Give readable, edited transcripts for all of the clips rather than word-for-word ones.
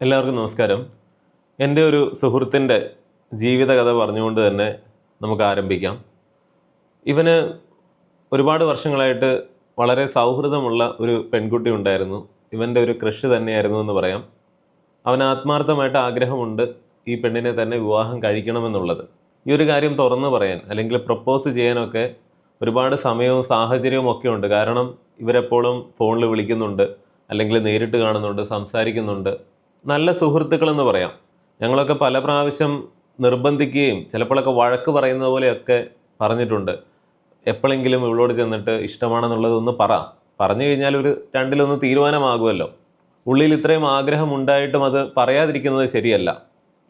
എല്ലാവർക്കും നമസ്കാരം. എൻ്റെ ഒരു സുഹൃത്തിൻ്റെ ജീവിതകഥ പറഞ്ഞുകൊണ്ട് തന്നെ നമുക്ക് ആരംഭിക്കാം. ഇവന് ഒരുപാട് വർഷങ്ങളായിട്ട് വളരെ സൗഹൃദമുള്ള ഒരു പെൺകുട്ടി ഉണ്ടായിരുന്നു. ഇവൻ്റെ ഒരു ക്രഷ് തന്നെയായിരുന്നു എന്ന് പറയാം. അവന് ആത്മാർത്ഥമായിട്ട് ആഗ്രഹമുണ്ട് ഈ പെണ്ണിനെ തന്നെ വിവാഹം കഴിക്കണമെന്നുള്ളത്. ഈ ഒരു കാര്യം തുറന്നു പറയാൻ അല്ലെങ്കിൽ പ്രപ്പോസ് ചെയ്യാനൊക്കെ ഒരുപാട് സമയവും സാഹചര്യവും ഒക്കെ ഉണ്ട്. കാരണം ഇവരെപ്പോഴും ഫോണിൽ വിളിക്കുന്നുണ്ട്, അല്ലെങ്കിൽ നേരിട്ട് കാണുന്നുണ്ട്, സംസാരിക്കുന്നുണ്ട്. നല്ല സുഹൃത്തുക്കളെന്ന് പറയാം. ഞങ്ങളൊക്കെ പല പ്രാവശ്യം നിർബന്ധിക്കുകയും ചിലപ്പോഴൊക്കെ വഴക്ക് പറയുന്നത് പോലെയൊക്കെ പറഞ്ഞിട്ടുണ്ട്. എപ്പോഴെങ്കിലും ഇവളോട് ചെന്നിട്ട് ഇഷ്ടമാണെന്നുള്ളതൊന്ന് പറഞ്ഞു കഴിഞ്ഞാൽ ഒരു രണ്ടിലൊന്ന് തീരുമാനമാകുമല്ലോ. ഉള്ളിൽ ഇത്രയും ആഗ്രഹം ഉണ്ടായിട്ടും അത് പറയാതിരിക്കുന്നത് ശരിയല്ല.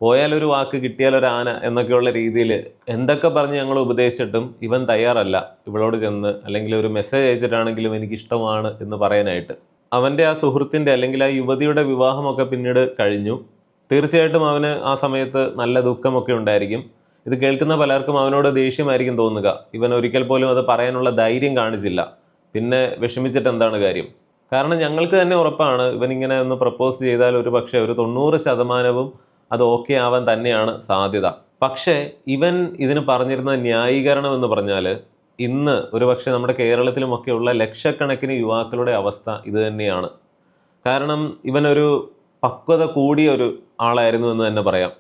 പോയാലൊരു വാക്ക് കിട്ടിയാലൊരു ആന എന്നൊക്കെയുള്ള രീതിയിൽ എന്തൊക്കെ പറഞ്ഞ് ഞങ്ങൾ ഉപദേശിച്ചിട്ടും ഇവൻ തയ്യാറല്ല ഇവളോട് ചെന്ന് അല്ലെങ്കിൽ ഒരു മെസ്സേജ് അയച്ചിട്ടാണെങ്കിലും എനിക്കിഷ്ടമാണ് എന്ന് പറയാനായിട്ട്. അവൻ്റെ ആ സുഹൃത്തിൻ്റെ അല്ലെങ്കിൽ ആ യുവതിയുടെ വിവാഹമൊക്കെ പിന്നീട് കഴിഞ്ഞു. തീർച്ചയായിട്ടും അവന് ആ സമയത്ത് നല്ല ദുഃഖമൊക്കെ ഉണ്ടായിരിക്കും. ഇത് കേൾക്കുന്ന പലർക്കും അവനോട് ദേഷ്യമായിരിക്കും തോന്നുക. ഇവൻ ഒരിക്കൽ പോലും അത് പറയാനുള്ള ധൈര്യം കാണിച്ചില്ല. പിന്നെ വിഷമിച്ചിട്ട് എന്താണ് കാര്യം? കാരണം ഞങ്ങൾക്ക് തന്നെ ഉറപ്പാണ് ഇവനിങ്ങനെ ഒന്ന് പ്രപ്പോസ് ചെയ്താൽ ഒരു പക്ഷേ ഒരു 90% അത് ഓക്കെ ആവാൻ തന്നെയാണ് സാധ്യത. പക്ഷേ ഇവൻ ഇതിന് പറഞ്ഞിരുന്ന ന്യായീകരണം എന്ന് പറഞ്ഞാൽ ഇന്ന് ഒരുപക്ഷെ നമ്മുടെ കേരളത്തിലുമൊക്കെയുള്ള ലക്ഷക്കണക്കിന് യുവാക്കളുടെ അവസ്ഥ ഇത് തന്നെയാണ്. കാരണം ഇവനൊരു പക്വത കൂടിയ ഒരു ആളായിരുന്നു എന്ന് തന്നെ പറയാം.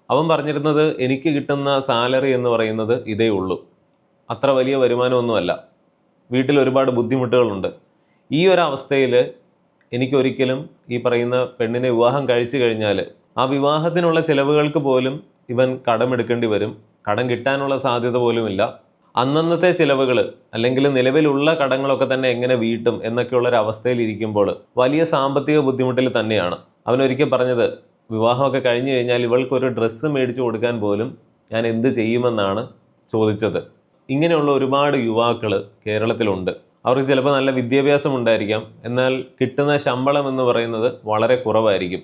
അവൻ പറഞ്ഞിരുന്നത് എനിക്ക് കിട്ടുന്ന സാലറി എന്ന് പറയുന്നത് ഇതേ ഉള്ളൂ, അത്ര വലിയ വരുമാനമൊന്നുമല്ല, വീട്ടിൽ ഒരുപാട് ബുദ്ധിമുട്ടുകളുണ്ട്. ഈ ഒരു അവസ്ഥയിൽ എനിക്കൊരിക്കലും ഈ പറയുന്ന പെണ്ണിനെ വിവാഹം കഴിച്ചു കഴിഞ്ഞാൽ ആ വിവാഹത്തിനുള്ള ചിലവുകൾക്ക് പോലും ഇവൻ കടമെടുക്കേണ്ടി വരും. കടം കിട്ടാനുള്ള സാധ്യത പോലുമില്ല. അന്നന്നത്തെ ചിലവുകൾ അല്ലെങ്കിൽ നിലവിലുള്ള കടങ്ങളൊക്കെ തന്നെ എങ്ങനെ വീട്ടും എന്നൊക്കെയുള്ളൊരു അവസ്ഥയിൽ ഇരിക്കുമ്പോൾ വലിയ സാമ്പത്തിക ബുദ്ധിമുട്ടിൽ തന്നെയാണ്. അവനൊരിക്കൽ പറഞ്ഞത്, വിവാഹമൊക്കെ കഴിഞ്ഞു കഴിഞ്ഞാൽ ഇവൾക്കൊരു ഡ്രസ്സ് മേടിച്ചു കൊടുക്കാൻ പോലും ഞാൻ എന്ത് ചെയ്യുമെന്നാണ് ചോദിച്ചത്. ഇങ്ങനെയുള്ള ഒരുപാട് യുവാക്കൾ കേരളത്തിലുണ്ട്. അവർക്ക് ചിലപ്പോൾ നല്ല വിദ്യാഭ്യാസം ഉണ്ടായിരിക്കാം, എന്നാൽ കിട്ടുന്ന ശമ്പളം എന്ന് പറയുന്നത് വളരെ കുറവായിരിക്കും.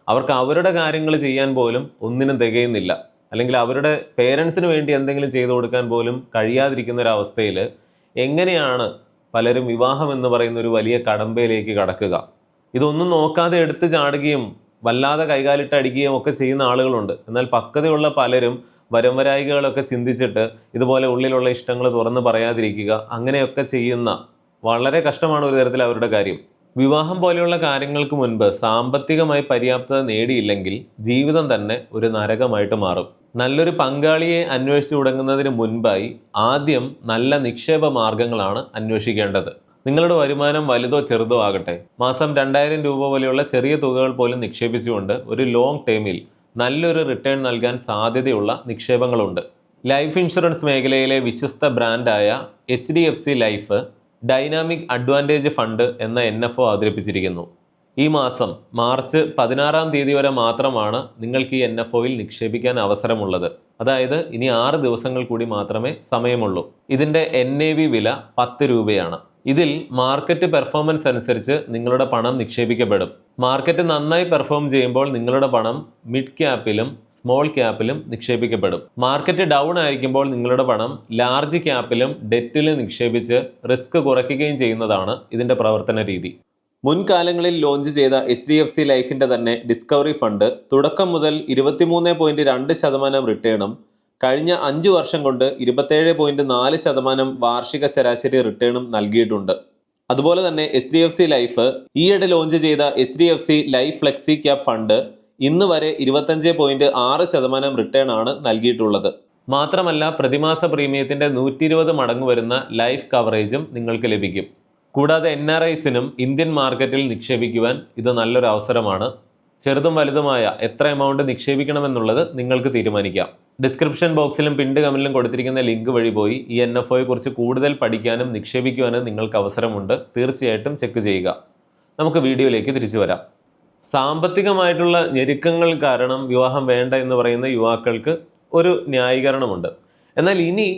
അവർക്ക് അവരുടെ കാര്യങ്ങൾ ചെയ്യാൻ പോലും ഒന്നിനും തികയുന്നില്ല. അല്ലെങ്കിൽ അവരുടെ പേരൻസിന് വേണ്ടി എന്തെങ്കിലും ചെയ്തു കൊടുക്കാൻ പോലും കഴിയാതിരിക്കുന്ന ഒരവസ്ഥയിൽ എങ്ങനെയാണ് പലരും വിവാഹം എന്ന് പറയുന്ന ഒരു വലിയ കടമ്പയിലേക്ക് കടക്കുക? ഇതൊന്നും നോക്കാതെ എടുത്തു ചാടുകയും വല്ലാതെ കൈകാലിട്ട് അടിക്കുകയും ഒക്കെ ചെയ്യുന്ന ആളുകളുണ്ട്. എന്നാൽ പക്വതയുള്ള പലരും വരംവരായികളൊക്കെ ചിന്തിച്ചിട്ട് ഇതുപോലെ ഉള്ളിലുള്ള ഇഷ്ടങ്ങൾ തുറന്ന് പറയാതിരിക്കുക, അങ്ങനെയൊക്കെ ചെയ്യുന്ന വളരെ കഷ്ടമാണ് ഒരു തരത്തിൽ അവരുടെ കാര്യം. വിവാഹം പോലെയുള്ള കാര്യങ്ങൾക്ക് മുൻപ് സാമ്പത്തികമായി പര്യാപ്തത നേടിയില്ലെങ്കിൽ ജീവിതം തന്നെ ഒരു നരകമായിട്ട് മാറും. നല്ലൊരു പങ്കാളിയെ അന്വേഷിച്ചു തുടങ്ങുന്നതിന് മുൻപായി ആദ്യം നല്ല നിക്ഷേപ മാർഗങ്ങളാണ് അന്വേഷിക്കേണ്ടത്. നിങ്ങളുടെ വരുമാനം വലുതോ ചെറുതോ ആകട്ടെ, മാസം 2000 രൂപ പോലെയുള്ള ചെറിയ തുകകൾ പോലും നിക്ഷേപിച്ചുകൊണ്ട് ഒരു ലോങ് ടേമിൽ നല്ലൊരു റിട്ടേൺ നൽകാൻ സാധ്യതയുള്ള നിക്ഷേപങ്ങളുണ്ട്. ലൈഫ് ഇൻഷുറൻസ് മേഖലയിലെ വിശ്വസ്ത ബ്രാൻഡായ HDFC life dynamic advantage fund എന്ന NFO അവതരിപ്പിച്ചിരിക്കുന്നു. ഈ മാസം മാർച്ച് 16 വരെ മാത്രമാണ് നിങ്ങൾക്ക് ഈ NFOയിൽ നിക്ഷേപിക്കാൻ അവസരമുള്ളത്. അതായത് ഇനി 6 ദിവസങ്ങൾ കൂടി മാത്രമേ സമയമുള്ളൂ. ഇതിൻ്റെ NAV വില 10 രൂപയാണ്. ഇതിൽ മാർക്കറ്റ് പെർഫോമൻസ് അനുസരിച്ച് നിങ്ങളുടെ പണം നിക്ഷേപിക്കപ്പെടും. മാർക്കറ്റ് നന്നായി പെർഫോം ചെയ്യുമ്പോൾ നിങ്ങളുടെ പണം മിഡ് ക്യാപ്പിലും സ്മോൾ ക്യാപ്പിലും നിക്ഷേപിക്കപ്പെടും. മാർക്കറ്റ് ഡൗൺ ആയിരിക്കുമ്പോൾ നിങ്ങളുടെ പണം ലാർജ് ക്യാപ്പിലും ഡെറ്റിലും നിക്ഷേപിച്ച് റിസ്ക് കുറയ്ക്കുകയും ചെയ്യുന്നതാണ് ഇതിൻ്റെ പ്രവർത്തന രീതി. മുൻകാലങ്ങളിൽ ലോഞ്ച് ചെയ്ത HDFC ലൈഫിൻ്റെ തന്നെ ഡിസ്കവറി ഫണ്ട് തുടക്കം മുതൽ 23.2% റിട്ടേണും കഴിഞ്ഞ 5 വർഷം കൊണ്ട് 27.4% വാർഷിക ശരാശരി റിട്ടേണും നൽകിയിട്ടുണ്ട്. അതുപോലെ തന്നെ HDFC ലൈഫ് ഈയിടെ ലോഞ്ച് ചെയ്ത HDFC life flexi cap fund ഇന്ന് വരെ 25.6% റിട്ടേൺ ആണ് നൽകിയിട്ടുള്ളത്. മാത്രമല്ല പ്രതിമാസ പ്രീമിയത്തിന്റെ 120 മടങ്ങ് വരുന്ന ലൈഫ് കവറേജും നിങ്ങൾക്ക് ലഭിക്കും. കൂടാതെ NRIസിനും ഇന്ത്യൻ മാർക്കറ്റിൽ നിക്ഷേപിക്കുവാൻ ഇത് നല്ലൊരു അവസരമാണ്. ചെറുതും വലുതുമായ എത്ര എമൗണ്ട് നിക്ഷേപിക്കണമെന്നുള്ളത് നിങ്ങൾക്ക് തീരുമാനിക്കാം. ഡിസ്ക്രിപ്ഷൻ ബോക്സിലും പിൻഡ് കമന്റിലും കൊടുത്തിരിക്കുന്ന ലിങ്ക് വഴി പോയി ഈ NFOയെ കുറിച്ച് കൂടുതൽ പഠിക്കാനും നിക്ഷേപിക്കുവാനും നിങ്ങൾക്ക് അവസരമുണ്ട്. തീർച്ചയായിട്ടും ചെക്ക് ചെയ്യുക. നമുക്ക് വീഡിയോയിലേക്ക് തിരിച്ചു വരാം. സാമ്പത്തികമായിട്ടുള്ള ഞെരുക്കങ്ങൾ കാരണം വിവാഹം വേണ്ട എന്ന് പറയുന്ന യുവാക്കൾക്ക് ഒരു ന്യായീകരണമുണ്ട്. എന്നാൽ ഇനി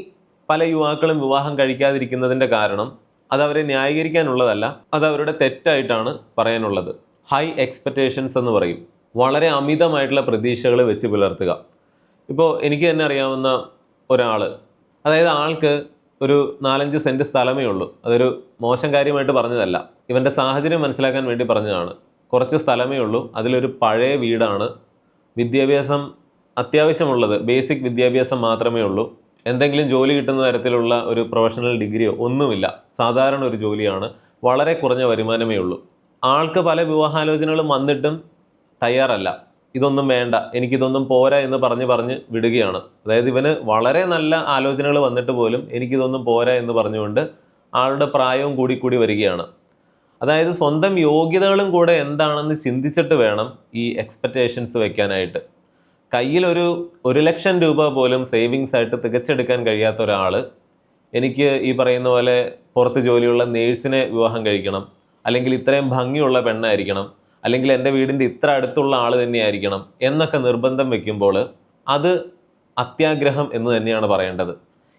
പല യുവാക്കളും വിവാഹം കഴിക്കാതിരിക്കുന്നതിൻ്റെ കാരണം അതവരെ ന്യായീകരിക്കാനുള്ളതല്ല, അത് അവരുടെ തെറ്റായിട്ടാണ് പറയാനുള്ളത്. ഹൈ എക്സ്പെക്റ്റേഷൻസ് എന്ന് പറയും. വളരെ അമിതമായിട്ടുള്ള പ്രതീക്ഷകൾ വെച്ച് പുലർത്തുക. ഇപ്പോൾ എനിക്ക് തന്നെ അറിയാവുന്ന ഒരാൾ, അതായത് ആൾക്ക് ഒരു 4-5 സെൻറ്റ് സ്ഥലമേ ഉള്ളൂ. അതൊരു മോശം കാര്യമായിട്ട് പറഞ്ഞതല്ല, ഇവൻ്റെ സാഹചര്യം മനസ്സിലാക്കാൻ വേണ്ടി പറഞ്ഞതാണ്. കുറച്ച് സ്ഥലമേ ഉള്ളൂ, അതിലൊരു പഴയ വീടാണ്, വിദ്യാഭ്യാസം അത്യാവശ്യമുള്ളത് ബേസിക് വിദ്യാഭ്യാസം മാത്രമേ ഉള്ളൂ, എന്തെങ്കിലും ജോലി കിട്ടുന്ന തരത്തിലുള്ള ഒരു പ്രൊഫഷണൽ ഡിഗ്രിയോ ഒന്നുമില്ല, സാധാരണ ഒരു ജോലിയാണ്, വളരെ കുറഞ്ഞ വരുമാനമേ ഉള്ളൂ. ആൾക്ക് പല വിവാഹാലോചനകളും വന്നിട്ടും തയ്യാറല്ല, ഇതൊന്നും വേണ്ട, എനിക്കിതൊന്നും പോരാ എന്ന് പറഞ്ഞ് വിടുകയാണ്. അതായത് ഇവന് വളരെ നല്ല ആലോചനകൾ വന്നിട്ട് പോലും എനിക്കിതൊന്നും പോരാ എന്ന് പറഞ്ഞുകൊണ്ട് ആളുടെ പ്രായവും കൂടി വരികയാണ്. അതായത് സ്വന്തം യോഗ്യതകളും കൂടെ എന്താണെന്ന് ചിന്തിച്ചിട്ട് വേണം ഈ എക്സ്പെക്റ്റേഷൻസ് വെക്കാനായിട്ട്. കയ്യിലൊരു 1,00,000 രൂപ പോലും സേവിങ്സ് ആയിട്ട് തികച്ചെടുക്കാൻ കഴിയാത്ത ഒരാൾ എനിക്ക് ഈ പറയുന്ന പോലെ പുറത്ത് ജോലിയുള്ള നേഴ്സിനെ വിവാഹം കഴിക്കണം, അല്ലെങ്കിൽ ഇത്രയും ഭംഗിയുള്ള പെണ്ണായിരിക്കണം, അല്ലെങ്കിൽ എൻ്റെ വീടിൻ്റെ ഇത്ര അടുത്തുള്ള ആൾ തന്നെയായിരിക്കണം എന്നൊക്കെ നിർബന്ധം വെക്കുമ്പോൾ അത് അത്യാഗ്രഹം എന്ന് തന്നെയാണ് പറയേണ്ടത്.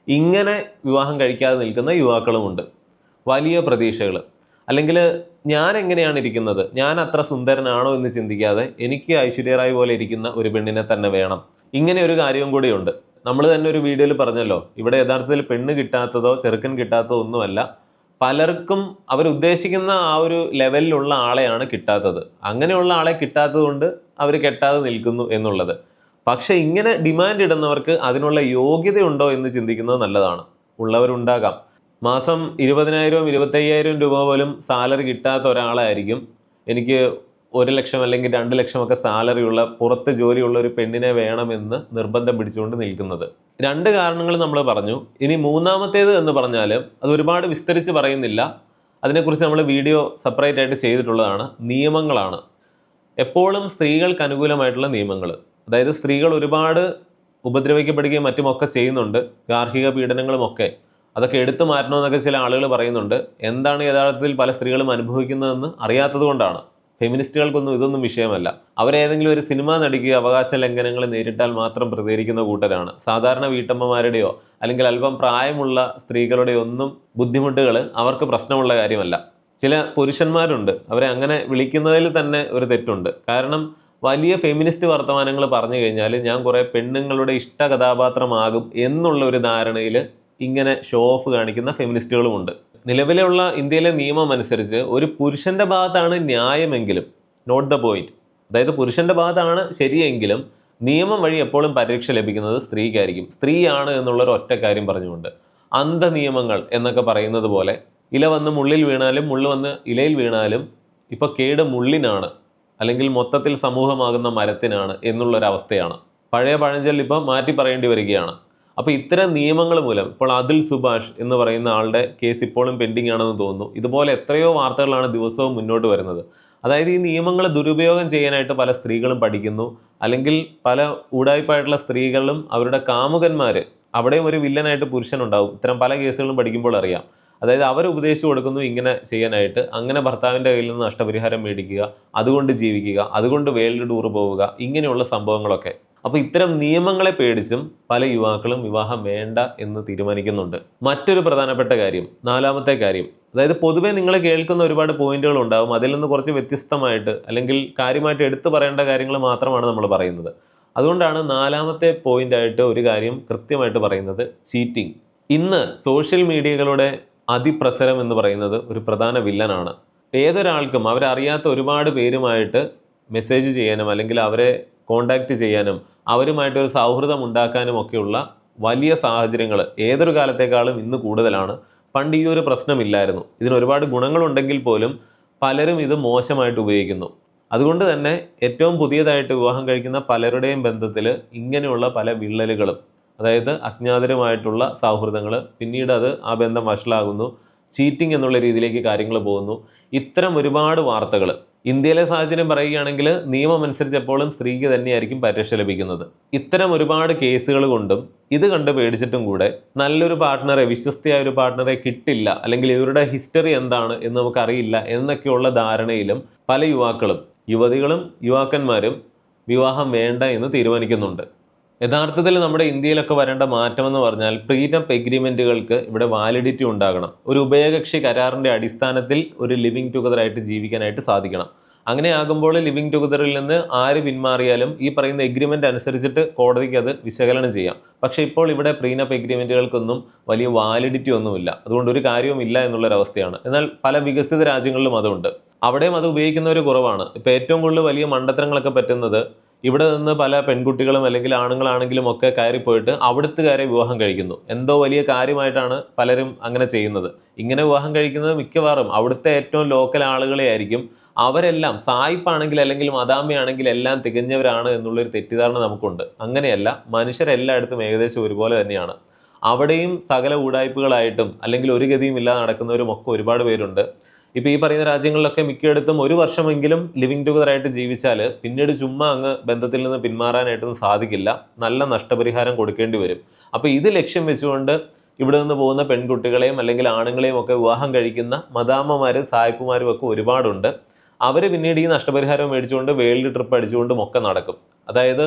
ഇങ്ങനെ വിവാഹം കഴിക്കാതെ നിൽക്കുന്ന യുവാക്കളുമുണ്ട്. വലിയ പ്രതീക്ഷകൾ, അല്ലെങ്കിൽ ഞാൻ എങ്ങനെയാണ് ഇരിക്കുന്നത്, ഞാൻ അത്ര സുന്ദരനാണോ എന്ന് ചിന്തിക്കാതെ എനിക്ക് ഐശ്വര്യ റായ് പോലെ ഇരിക്കുന്ന ഒരു പെണ്ണിനെ തന്നെ വേണം. ഇങ്ങനെ ഒരു കാര്യവും കൂടിയുണ്ട്. നമ്മൾ തന്നെ ഒരു വീഡിയോയിൽ പറഞ്ഞല്ലോ, ഇവിടെ യഥാർത്ഥത്തിൽ പെണ്ണ് കിട്ടാത്തതോ ചെറുക്കൻ കിട്ടാത്തതോ ഒന്നുമല്ല, പലർക്കും അവരുദ്ദേശിക്കുന്ന ആ ഒരു ലെവലിലുള്ള ആളെയാണ് കിട്ടാത്തത്. അങ്ങനെയുള്ള ആളെ കിട്ടാത്തത് കൊണ്ട് അവർ കെട്ടാതെ നിൽക്കുന്നു എന്നുള്ളത്. പക്ഷെ ഇങ്ങനെ ഡിമാൻഡ് ഇടുന്നവർക്ക് അതിനുള്ള യോഗ്യതയുണ്ടോ എന്ന് ചിന്തിക്കുന്നത് നല്ലതാണ്. ഉള്ളവരുണ്ടാകാം. മാസം 20,000 25,000 രൂപ പോലും സാലറി കിട്ടാത്ത ഒരാളായിരിക്കും എനിക്ക് 1,00,000 അല്ലെങ്കിൽ 2,00,000 ഒക്കെ സാലറിയുള്ള പുറത്ത് ജോലിയുള്ള ഒരു പെണ്ണിനെ വേണമെന്ന് നിർബന്ധം പിടിച്ചുകൊണ്ട് നിൽക്കുന്നത്. 2 കാരണങ്ങൾ നമ്മൾ പറഞ്ഞു. ഇനി മൂന്നാമത്തേത് എന്ന് പറഞ്ഞാൽ അത് ഒരുപാട് വിസ്തരിച്ച് പറയുന്നില്ല, അതിനെക്കുറിച്ച് നമ്മൾ വീഡിയോ സെപ്പറേറ്റ് ആയിട്ട് ചെയ്തിട്ടുള്ളതാണ്. നിയമങ്ങളാണ്. എപ്പോഴും സ്ത്രീകൾക്ക് അനുകൂലമായിട്ടുള്ള നിയമങ്ങൾ. അതായത് സ്ത്രീകൾ ഒരുപാട് ഉപദ്രവിക്കപ്പെടുകയും മറ്റുമൊക്കെ ചെയ്യുന്നുണ്ട്, ഗാർഹിക പീഡനങ്ങളുമൊക്കെ. അതൊക്കെ എടുത്തു മാറ്റണമെന്നൊക്കെ ചില ആളുകൾ പറയുന്നുണ്ട്. എന്താണ് യഥാർത്ഥത്തിൽ പല സ്ത്രീകളും അനുഭവിക്കുന്നതെന്ന് അറിയാത്തത് കൊണ്ടാണ്. ഫെമിനിസ്റ്റുകൾക്കൊന്നും ഇതൊന്നും വിഷയമല്ല. അവരേതെങ്കിലും ഒരു സിനിമ നടിക്ക് അവകാശ ലംഘനങ്ങൾ നേരിട്ടാൽ മാത്രം പ്രതികരിക്കുന്ന കൂട്ടരാണ്. സാധാരണ വീട്ടമ്മമാരുടെയോ അല്ലെങ്കിൽ അല്പം പ്രായമുള്ള സ്ത്രീകളുടെ ഒന്നും ബുദ്ധിമുട്ടുകൾ അവർക്ക് പ്രശ്നമുള്ള കാര്യമല്ല. ചില പുരുഷന്മാരുണ്ട്, അവരെ അങ്ങനെ വിളിക്കുന്നതിൽ തന്നെ ഒരു തെറ്റുണ്ട്. കാരണം വലിയ ഫെമിനിസ്റ്റ് വർത്തമാനങ്ങൾ പറഞ്ഞു കഴിഞ്ഞാൽ ഞാൻ കുറേ പെണ്ണുങ്ങളുടെ ഇഷ്ട കഥാപാത്രമാകും എന്നുള്ള ഒരു ധാരണയിൽ ഇങ്ങനെ ഷോ ഓഫ് കാണിക്കുന്ന ഫെമിനിസ്റ്റുകളുമുണ്ട്. നിലവിലുള്ള ഇന്ത്യയിലെ നിയമം അനുസരിച്ച് ഒരു പുരുഷൻ്റെ ഭാഗത്താണ് ന്യായമെങ്കിലും, നോട്ട് ദ പോയിന്റ്, അതായത് പുരുഷൻ്റെ ഭാഗത്താണ് ശരിയെങ്കിലും നിയമം വഴി എപ്പോഴും പരിരക്ഷ ലഭിക്കുന്നത് സ്ത്രീക്കായിരിക്കും. സ്ത്രീയാണ് എന്നുള്ളൊരു ഒറ്റ കാര്യം പറഞ്ഞുകൊണ്ട് അന്ധ നിയമങ്ങൾ എന്നൊക്കെ പറയുന്നത് പോലെ ഇല വന്ന് മുള്ളിൽ വീണാലും മുള്ള് വന്ന് ഇലയിൽ വീണാലും ഇപ്പോൾ കേട് മുള്ളിനാണ്, അല്ലെങ്കിൽ മൊത്തത്തിൽ സമൂഹമാകുന്ന മരത്തിനാണ് എന്നുള്ളൊരവസ്ഥയാണ്. പഴയ പഴഞ്ചൊല്ല് ഇപ്പോൾ മാറ്റി പറയേണ്ടി വരികയാണ്. അപ്പോൾ ഇത്തരം നിയമങ്ങൾ മൂലം ഇപ്പോൾ അതിൽ സുഭാഷ് എന്ന് പറയുന്ന ആളുടെ കേസ് ഇപ്പോഴും പെൻഡിങ് ആണെന്ന് തോന്നുന്നു. ഇതുപോലെ എത്രയോ വാർത്തകളാണ് ദിവസവും മുന്നോട്ട് വരുന്നത്. അതായത് ഈ നിയമങ്ങൾ ദുരുപയോഗം ചെയ്യാനായിട്ട് പല സ്ത്രീകളും പഠിക്കുന്നു, അല്ലെങ്കിൽ പല ഊടായ്പായിട്ടുള്ള സ്ത്രീകളും അവരുടെ കാമുകന്മാർ, അവിടെയും ഒരു വില്ലനായിട്ട് പുരുഷനുണ്ടാവും. ഇത്തരം പല കേസുകളും പഠിക്കുമ്പോൾ അറിയാം. അതായത് അവർ ഉപദേശിച്ചു കൊടുക്കുന്നു ഇങ്ങനെ ചെയ്യാനായിട്ട്, അങ്ങനെ ഭർത്താവിൻ്റെ കയ്യിൽ നിന്ന് നഷ്ടപരിഹാരം മേടിക്കുക, അതുകൊണ്ട് ജീവിക്കുക, അതുകൊണ്ട് വേൾഡ് ടൂർ പോവുക, ഇങ്ങനെയുള്ള സംഭവങ്ങളൊക്കെ. അപ്പോൾ ഇത്തരം നിയമങ്ങളെ പേടിച്ചും പല യുവാക്കളും വിവാഹം വേണ്ട എന്ന് തീരുമാനിക്കുന്നുണ്ട്. മറ്റൊരു പ്രധാനപ്പെട്ട കാര്യം, 4ാമത്തെ കാര്യം, അതായത് പൊതുവെ നിങ്ങൾ കേൾക്കുന്ന ഒരുപാട് പോയിന്റുകൾ ഉണ്ടാകും, അതിൽ നിന്ന് കുറച്ച് വ്യത്യസ്തമായിട്ട് അല്ലെങ്കിൽ കാര്യമായിട്ട് എടുത്തു പറയേണ്ട കാര്യങ്ങൾ മാത്രമാണ് നമ്മൾ പറയുന്നത്. അതുകൊണ്ടാണ് 4ാമത്തെ പോയിന്റായിട്ട് ഒരു കാര്യം കൃത്യമായിട്ട് പറയുന്നത്, ചീറ്റിംഗ്. ഇന്ന് സോഷ്യൽ മീഡിയകളുടെ അതിപ്രസരം എന്ന് പറയുന്നത് ഒരു പ്രധാന വില്ലനാണ്. ഏതൊരാൾക്കും അവരറിയാത്ത ഒരുപാട് പേരുമായിട്ട് മെസ്സേജ് ചെയ്യാനും അല്ലെങ്കിൽ അവരെ കോണ്ടാക്റ്റ് ചെയ്യാനും അവരുമായിട്ടൊരു സൗഹൃദം ഉണ്ടാക്കാനും ഒക്കെയുള്ള വലിയ സാഹചര്യങ്ങൾ ഏതൊരു കാലത്തേക്കാളും ഇന്ന് കൂടുതലാണ്. പണ്ട് ഈ ഒരു പ്രശ്നമില്ലായിരുന്നു. ഇതിന് ഒരുപാട് ഗുണങ്ങളുണ്ടെങ്കിൽ പോലും പലരും ഇത് മോശമായിട്ട് ഉപയോഗിക്കുന്നു. അതുകൊണ്ട് തന്നെ ഏറ്റവും പുതിയതായിട്ട് വിവാഹം കഴിക്കുന്ന പലരുടെയും ബന്ധത്തിൽ ഇങ്ങനെയുള്ള പല വിള്ളലുകളും, അതായത് അജ്ഞാതരുമായിട്ടുള്ള സൗഹൃദങ്ങൾ, പിന്നീട് അത് ആ ബന്ധം വഷളാകുന്നു, ചീറ്റിംഗ് എന്നുള്ള രീതിയിലേക്ക് കാര്യങ്ങൾ പോകുന്നു. ഇത്തരം ഒരുപാട് വാർത്തകൾ. ഇന്ത്യയിലെ സാഹചര്യം പറയുകയാണെങ്കിൽ നിയമം അനുസരിച്ച് എപ്പോഴും സ്ത്രീക്ക് തന്നെയായിരിക്കും പരിരക്ഷ ലഭിക്കുന്നത്. ഇത്തരം ഒരുപാട് കേസുകൾ കൊണ്ടും ഇത് കണ്ട് പേടിച്ചിട്ടും കൂടെ നല്ലൊരു പാർട്ട്ണറെ, വിശ്വസ്തയായ ഒരു പാർട്ട്ണറെ കിട്ടില്ല, അല്ലെങ്കിൽ ഇവരുടെ ഹിസ്റ്ററി എന്താണ് എന്ന് നമുക്കറിയില്ല എന്നൊക്കെയുള്ള ധാരണയിലും പല യുവാക്കളും, യുവതികളും യുവാക്കന്മാരും വിവാഹം വേണ്ട എന്ന് തീരുമാനിക്കുന്നുണ്ട്. യഥാർത്ഥത്തിൽ നമ്മുടെ ഇന്ത്യയിലൊക്കെ വരേണ്ട മാറ്റമെന്ന് പറഞ്ഞാൽ പ്രീനപ്പ് എഗ്രിമെൻറ്റുകൾക്ക് ഇവിടെ വാലിഡിറ്റി ഉണ്ടാകണം. ഒരു ഉഭയകക്ഷി കരാറിൻ്റെ അടിസ്ഥാനത്തിൽ ഒരു ലിവിങ് ടുഗദറായിട്ട് ജീവിക്കാനായിട്ട് സാധിക്കണം. അങ്ങനെ ആകുമ്പോൾ ലിവിങ് ടുഗദറിൽ നിന്ന് ആര് പിന്മാറിയാലും ഈ പറയുന്ന എഗ്രിമെൻ്റ് അനുസരിച്ചിട്ട് കോടതിക്ക് അത് വിശകലനം ചെയ്യാം. പക്ഷേ ഇപ്പോൾ ഇവിടെ പ്രീനപ്പ് എഗ്രിമെൻറ്റുകൾക്കൊന്നും വലിയ വാലിഡിറ്റി ഒന്നുമില്ല. അതുകൊണ്ട് ഒരു കാര്യവുമില്ല എന്നുള്ളൊരവസ്ഥയാണ്. എന്നാൽ പല വികസിത രാജ്യങ്ങളിലും അതുണ്ട്. അവിടെയും അത് ഉപയോഗിക്കുന്നവർ കുറവാണ്. ഇപ്പോൾ ഏറ്റവും കൂടുതൽ വലിയ മണ്ടത്തരങ്ങളൊക്കെ പറ്റുന്നത് ഇവിടെ നിന്ന് പല പെൺകുട്ടികളും അല്ലെങ്കിൽ ആണുങ്ങളാണെങ്കിലും ഒക്കെ കയറിപ്പോയിട്ട് അവിടുത്തുകാരെ വിവാഹം കഴിക്കുന്നു. എന്തോ വലിയ കാര്യമായിട്ടാണ് പലരും അങ്ങനെ ചെയ്യുന്നത്. ഇങ്ങനെ വിവാഹം കഴിക്കുന്നത് മിക്കവാറും അവിടുത്തെ ഏറ്റവും ലോക്കൽ ആളുകളെ ആയിരിക്കും. അവരെല്ലാം സായിപ്പാണെങ്കിൽ അല്ലെങ്കിൽ മദാമ്മയാണെങ്കിൽ എല്ലാം തികഞ്ഞവരാണ് എന്നുള്ളൊരു തെറ്റിദ്ധാരണ നമുക്കുണ്ട്. അങ്ങനെയല്ല, മനുഷ്യരെല്ലായിടത്തും ഏകദേശം ഒരുപോലെ തന്നെയാണ്. അവിടെയും സകല ഊടായ്പകളായിട്ടും അല്ലെങ്കിൽ ഒരു ഗതിയും ഇല്ലാതെ നടക്കുന്നവരും ഒക്കെ ഒരുപാട് പേരുണ്ട്. ഇപ്പോൾ ഈ പറയുന്ന രാജ്യങ്ങളിലൊക്കെ മിക്കയിടത്തും ഒരു വർഷമെങ്കിലും ലിവിങ് ടുഗദറായിട്ട് ജീവിച്ചാൽ പിന്നീട് ചുമ്മാ അങ്ങ് ബന്ധത്തിൽ നിന്ന് പിന്മാറാനായിട്ടൊന്നും സാധിക്കില്ല. നല്ല നഷ്ടപരിഹാരം കൊടുക്കേണ്ടി വരും. അപ്പോൾ ഇത് ലക്ഷ്യം വെച്ചുകൊണ്ട് ഇവിടെ നിന്ന് പോകുന്ന പെൺകുട്ടികളെയും അല്ലെങ്കിൽ ആണുങ്ങളെയും ഒക്കെ വിവാഹം കഴിക്കുന്ന മദാമ്മമാരും സായിപ്പുമാരും ഒക്കെ ഒരുപാടുണ്ട്. അവർ പിന്നീട് ഈ നഷ്ടപരിഹാരം മേടിച്ചുകൊണ്ട് വേൾഡ് ട്രിപ്പ് അടിച്ചുകൊണ്ടും ഒക്കെ നടക്കും. അതായത്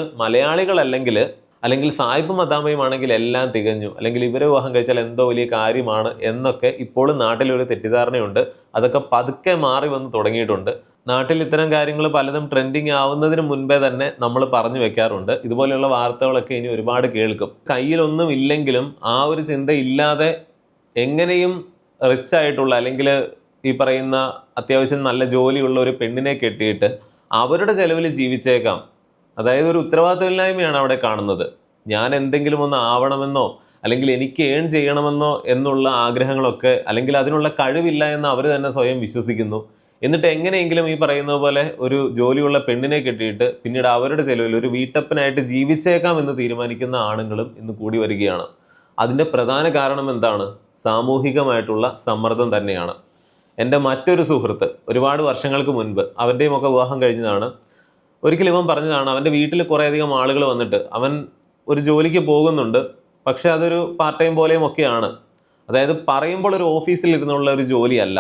അല്ലെങ്കിൽ സായിപ്പ് മദാമയും ആണെങ്കിൽ എല്ലാം തികഞ്ഞു, അല്ലെങ്കിൽ ഇവരെ വിവാഹം കഴിച്ചാൽ എന്തോ വലിയ കാര്യമാണ് എന്നൊക്കെ ഇപ്പോഴും നാട്ടിലൊരു തെറ്റിദ്ധാരണയുണ്ട്. അതൊക്കെ പതുക്കെ മാറി വന്ന് തുടങ്ങിയിട്ടുണ്ട്. നാട്ടിൽ ഇത്തരം കാര്യങ്ങൾ പലതും ട്രെൻഡിങ് ആവുന്നതിന് മുൻപേ തന്നെ നമ്മൾ പറഞ്ഞു വെക്കാറുണ്ട്. ഇതുപോലെയുള്ള വാർത്തകളൊക്കെ ഇനി ഒരുപാട് കേൾക്കും. കയ്യിലൊന്നും ഇല്ലെങ്കിലും ആ ഒരു ചിന്ത ഇല്ലാതെ എങ്ങനെയും റിച്ച് ആയിട്ടുള്ള അല്ലെങ്കിൽ ഈ പറയുന്ന അത്യാവശ്യം നല്ല ജോലിയുള്ള ഒരു പെണ്ണിനെ കെട്ടിയിട്ട് അവരുടെ ചെലവിൽ ജീവിച്ചേക്കാം. അതായത് ഒരു ഉത്തരവാദിത്തമില്ലായ്മയാണ് അവിടെ കാണുന്നത്. ഞാൻ എന്തെങ്കിലും ഒന്ന് ആവണമെന്നോ അല്ലെങ്കിൽ എനിക്ക് ഏൺ ചെയ്യണമെന്നോ എന്നുള്ള ആഗ്രഹങ്ങളൊക്കെ അല്ലെങ്കിൽ അതിനുള്ള കഴിവില്ല എന്ന് അവർ തന്നെ സ്വയം വിശ്വസിക്കുന്നു. എന്നിട്ട് എങ്ങനെയെങ്കിലും ഈ പറയുന്ന പോലെ ഒരു ജോലിയുള്ള പെണ്ണിനെ കെട്ടിയിട്ട് പിന്നീട് അവരുടെ ചെലവിൽ ഒരു വീട്ടപ്പനായിട്ട് ജീവിച്ചേക്കാം എന്ന് തീരുമാനിക്കുന്ന ആണുങ്ങളും ഇന്ന് കൂടി വരികയാണ്. അതിൻ്റെ പ്രധാന കാരണം എന്താണ്? സാമൂഹികമായിട്ടുള്ള സമ്മർദ്ദം തന്നെയാണ്. എൻ്റെ മറ്റൊരു സുഹൃത്ത് ഒരുപാട് വർഷങ്ങൾക്ക് മുൻപ് അവൻ്റെയും ഒക്കെ വിവാഹം കഴിഞ്ഞതാണ്. ഒരിക്കലും ഇവൻ പറഞ്ഞതാണ്, അവൻ്റെ വീട്ടിൽ കുറേയധികം ആളുകൾ വന്നിട്ട് അവൻ ഒരു ജോലിക്ക് പോകുന്നുണ്ട്, പക്ഷെ അതൊരു പാർട്ട് ടൈം പോലെയും ഒക്കെയാണ്. അതായത് പറയുമ്പോൾ ഒരു ഓഫീസിൽ ഇരുന്നുള്ള ഒരു ജോലിയല്ല,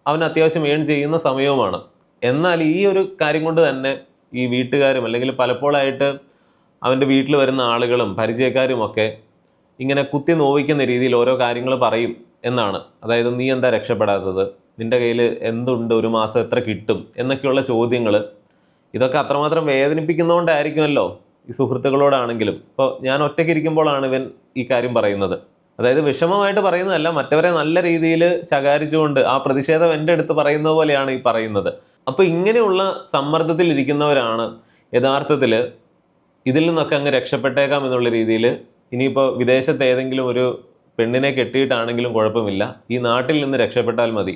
അവൻ അത്യാവശ്യം ഏൺ ചെയ്യുന്ന സമയവുമാണ്. എന്നാൽ ഈ ഒരു കാര്യം കൊണ്ട് തന്നെ ഈ വീട്ടുകാരും അല്ലെങ്കിൽ പലപ്പോഴായിട്ട് അവൻ്റെ വീട്ടിൽ വരുന്ന ആളുകളും പരിചയക്കാരും ഒക്കെ ഇങ്ങനെ കുത്തി നോവിക്കുന്ന രീതിയിൽ ഓരോ കാര്യങ്ങൾ പറയും എന്നാണ്. അതായത് നീ എന്താ രക്ഷപ്പെടാത്തത്, നിൻ്റെ കയ്യിൽ എന്തുണ്ട്, ഒരു മാസം എത്ര കിട്ടും എന്നൊക്കെയുള്ള ചോദ്യങ്ങൾ. ഇതൊക്കെ അത്രമാത്രം വേദനിപ്പിക്കുന്നതുകൊണ്ടായിരിക്കുമല്ലോ ഈ സുഹൃത്തുക്കളോടാണെങ്കിലും. ഇപ്പോൾ ഞാൻ ഒറ്റയ്ക്ക് ഇരിക്കുമ്പോഴാണ് ഇവൻ ഈ കാര്യം പറയുന്നത്. അതായത് വിഷമമായിട്ട് പറയുന്നതല്ല, മറ്റവരെ നല്ല രീതിയിൽ ശകാരിച്ചുകൊണ്ട് ആ പ്രതിഷേധം എൻ്റെ അടുത്ത് പറയുന്ന പോലെയാണ് ഈ പറയുന്നത്. അപ്പോൾ ഇങ്ങനെയുള്ള സമ്മർദ്ദത്തിൽ ഇരിക്കുന്നവരാണ് യഥാർത്ഥത്തിൽ ഇതിൽ നിന്നൊക്കെ അങ്ങ് രക്ഷപ്പെട്ടേക്കാം എന്നുള്ള രീതിയിൽ ഇനിയിപ്പോൾ വിദേശത്ത് ഏതെങ്കിലും ഒരു പെണ്ണിനെ കെട്ടിയിട്ടാണെങ്കിലും കുഴപ്പമില്ല, ഈ നാട്ടിൽ നിന്ന് രക്ഷപ്പെട്ടാൽ മതി,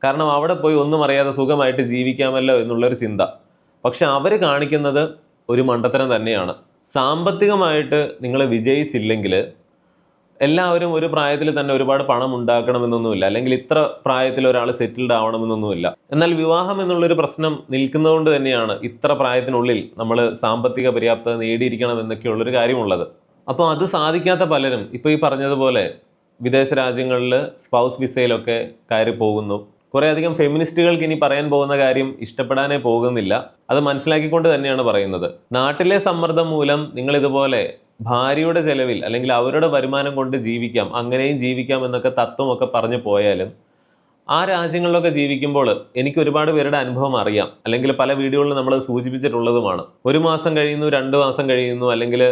കാരണം അവിടെ പോയി ഒന്നും അറിയാതെ സുഖമായിട്ട് ജീവിക്കാമല്ലോ എന്നുള്ളൊരു ചിന്ത. പക്ഷെ അവർ കാണിക്കുന്നത് ഒരു മണ്ടത്തരം തന്നെയാണ്. സാമ്പത്തികമായിട്ട് നിങ്ങൾ വിജയിച്ചില്ലെങ്കിൽ എല്ലാവരും ഒരു പ്രായത്തിൽ തന്നെ ഒരുപാട് പണം ഉണ്ടാക്കണമെന്നൊന്നുമില്ല, അല്ലെങ്കിൽ ഇത്ര പ്രായത്തിൽ ഒരാൾ സെറ്റിൽഡ് ആവണമെന്നൊന്നുമില്ല. എന്നാൽ വിവാഹം എന്നുള്ളൊരു പ്രശ്നം നിൽക്കുന്നതുകൊണ്ട് തന്നെയാണ് ഇത്ര പ്രായത്തിനുള്ളിൽ നമ്മൾ സാമ്പത്തിക പര്യാപ്തത നേടിയിരിക്കണം എന്നൊക്കെയുള്ളൊരു കാര്യമുള്ളത്. അപ്പോൾ അത് സാധിക്കാത്ത പലരും ഇപ്പോൾ ഈ പറഞ്ഞതുപോലെ വിദേശ രാജ്യങ്ങളിൽ സ്പൗസ് വിസയിലൊക്കെ കയറി പോകുന്നു. കുറേയധികം ഫെമിനിസ്റ്റുകൾക്ക് ഇനി പറയാൻ പോകുന്ന കാര്യം ഇഷ്ടപ്പെടാനേ പോകുന്നില്ല. അത് മനസ്സിലാക്കിക്കൊണ്ട് തന്നെയാണ് പറയുന്നത്. നാട്ടിലെ സമ്മർദ്ദം മൂലം നിങ്ങളിതുപോലെ ഭാര്യയുടെ ചെലവിൽ അല്ലെങ്കിൽ അവരുടെ വരുമാനം കൊണ്ട് ജീവിക്കാം, അങ്ങനെയും ജീവിക്കാം എന്നൊക്കെ തത്വമൊക്കെ പറഞ്ഞു പോയാലും ആ രാജ്യങ്ങളിലൊക്കെ ജീവിക്കുമ്പോൾ എനിക്ക് ഒരുപാട് പേരുടെ അനുഭവം അറിയാം, അല്ലെങ്കിൽ പല വീഡിയോകളിൽ നമ്മൾ സൂചിപ്പിച്ചിട്ടുള്ളതുമാണ്. 1 മാസം കഴിയുന്നു, 2 മാസം കഴിയുന്നു, അല്ലെങ്കിൽ